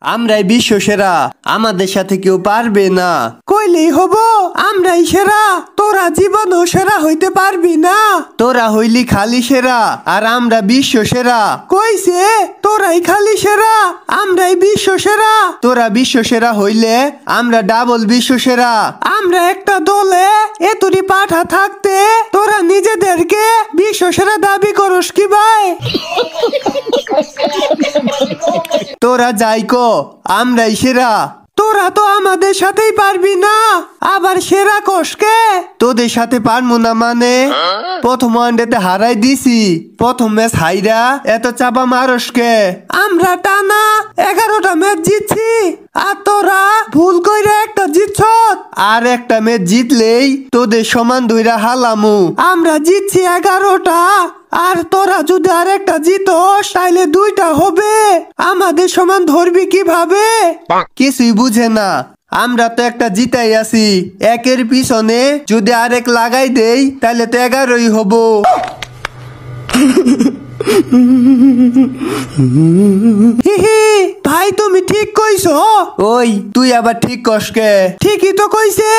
আমরাই বিশ্ব সেরা, আমাদের সাথে কেউ পারবে না। কইলেই হব আমরাই সেরা, তোরা জীবনও সেরা হইতে পারবি না। তোরা হইলি খালি সেরা আর আমরা বিশ্ব সেরা। কইছে তোরাই খালি সেরা, আমরাই বিশ্ব সেরা। তোরা বিশ্ব সেরা হইলে আমরা ডাবল বিশ্ব সেরা। আমরা একটা দলে এতরি পাঠা থাকতে তোরা নিজেদেরকে বিশ্ব সেরা দাবি করস কি ভাই? তোরা যাই কো আমরাই সেরা। তোরা তো আমাদের সাথেই পারবি না, আবার সেরা কষকে। তোদের সাথে পারবো না মানে? প্রথম ওয়ানডেতে হারাই দিছি, প্রথম ম্যাচ হাইরা এত চাপা মারসকে। আমরা টানা 11টা ম্যাচ জিতছি, আর তোরা ভুল কইরা একটা জিতছ। আর একটা ম্যাচ জিতলেই তোদের সমান দুইরা হালামু। আমরা জিতছি 11টা, আর তোরা যদি আর একটা জিতস তাইলে 2টা হবে। আমাদের সমান ধরবি কিভাবে? কিছুই বুঝে না। আমরা তো একটা জিতাই আছি, একের পিছনে যদি আরেক লাগাই দেই তাহলে তো 11ই হবো। হিহি ভাই, তুমি ঠিক কইছো। ওই তুই আবার ঠিক কসকে? ঠিকই তো কইছে,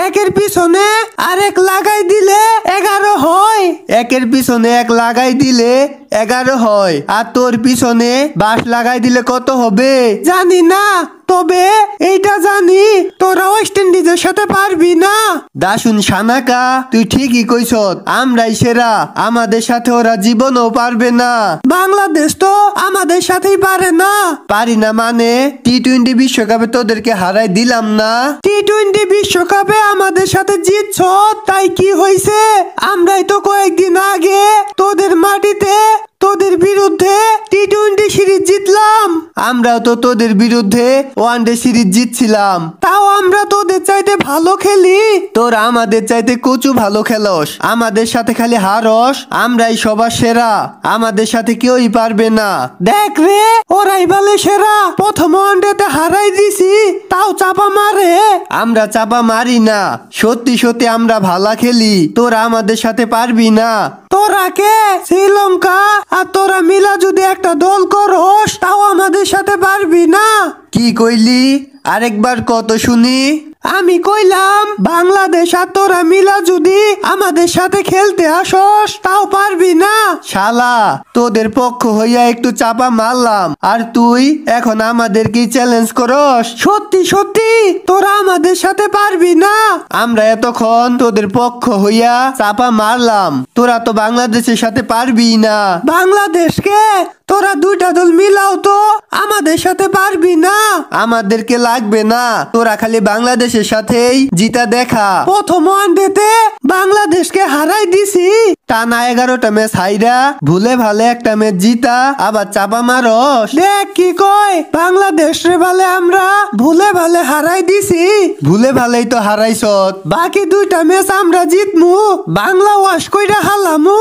একের পিছনে আরেক লাগাই দিলে 11 হয়। একের পিছনে এক লাগাই দিলে 11 হয়, আর তোর পিছনে বাঁশ লাগাই দিলে কত হবে? জানি না, তবে এইটা জানি তোরা ওয়েস্ট ইন্ডিজের সাথে পারবি না। দাসুন সানাকা, তুই ঠিকই কইছ, আমরাই সেরা, আমাদের সাথে ওরা জীবনও পারবে না। বাংলাদেশ তো আমাদের সাথেই পারে না। পারি না মানে? টি-20 বিশ্বকাপে তোদেরকে হারাই দিলাম না? টি-20 বিশ্বকাপে আমাদের সাথে জিতছ, তাই কি হইছে? আমরাই তো কয়েকদিন আগে তোদের মাটিতে তোদের বিরুদ্ধে টি-20 সিরিজ জিতলাম। আমরাও তো তোদের বিরুদ্ধে ওয়ানডে সিরিজ জিতছিলাম। তাও আমরা তোদের চাইতে ভালো খেলি। তোরা আমাদের চাইতে কচু ভালো খেলস, আমাদের সাথে খালি হারস। আমরাই সবার সেরা, আমাদের সাথে কেউই পারবে না। দেখ রে, ওরাই বলে সেরা, প্রথম ওয়ানডেতে হারাই দিছি, তাও চাপা মারে। আমরা চাপা মারি না, সত্যি সত্যি আমরা ভালো খেলি। তোরা আমাদের সাথে পারবি না। তোরা কে শ্রীলঙ্কা আর তোরা মিলা যদি একটা দল করস, তাও আমাদের সাথে পারবি না। কি কইলি? আরেকবার কত শুনি? আমি কইলাম বাংলাদেশ আর তোরা মিলা যদি আমাদের সাথে খেলতে আসস, তাও পারবি না। শালা, তোদের পক্ষ হইয়া একটু চাপা মারলাম, আর তুই এখন আমাদেরকে চ্যালেঞ্জ করস? সত্যি সত্যি তোরা আমাদের সাথে পারবি না। আমরা এতক্ষণ তোদের পক্ষ হইয়া চাপা মারলাম, তোরা তো বাংলাদেশের সাথে পারবি না। বাংলাদেশকে তোরা 2টা দল মিলাও তো আমাদের সাথে পারবি না। আমাদেরকে লাগবে না, তোরা খালি বাংলাদেশের সাথেই জিতা দেখা। প্রথম ওয়ানডেতে বাংলাদেশকে হারাই দিছি, টানা 11টা ম্যাচ হাইরা ভুলে ভালে একটা ম্যাচ জিতা, আবার চাপা মারস। দেখ কি কয়, বাংলাদেশ রে ভালে আমরা ভুলে ভালে হারাই দিছি। ভুলে ভালেই তো হারাইছ। বাকি 2টা ম্যাচ আমরা জিতমু, বাংলা ওয়াশ কইরা হালামু।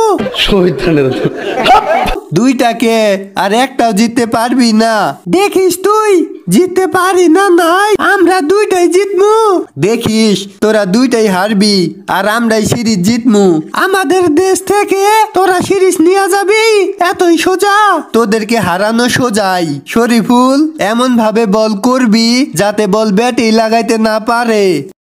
2টাকে আর একটাও জিততে পারবি না। দেখিস তুই জিততে পারি না, নাই আমরা 2টাই জিতমু। দেখিস তোরা 2টাই হারবি আর আমরাই সিরিজ জিতমু। আমাদের দেশ থেকে তোরা সিরিজ নিয়ে যাবি, এতই সোজা। তোদেরকে হারানো সোজাই। শরীফুল, এমন ভাবে বল করবি যাতে বল ব্যাটে লাগাইতে না পারে।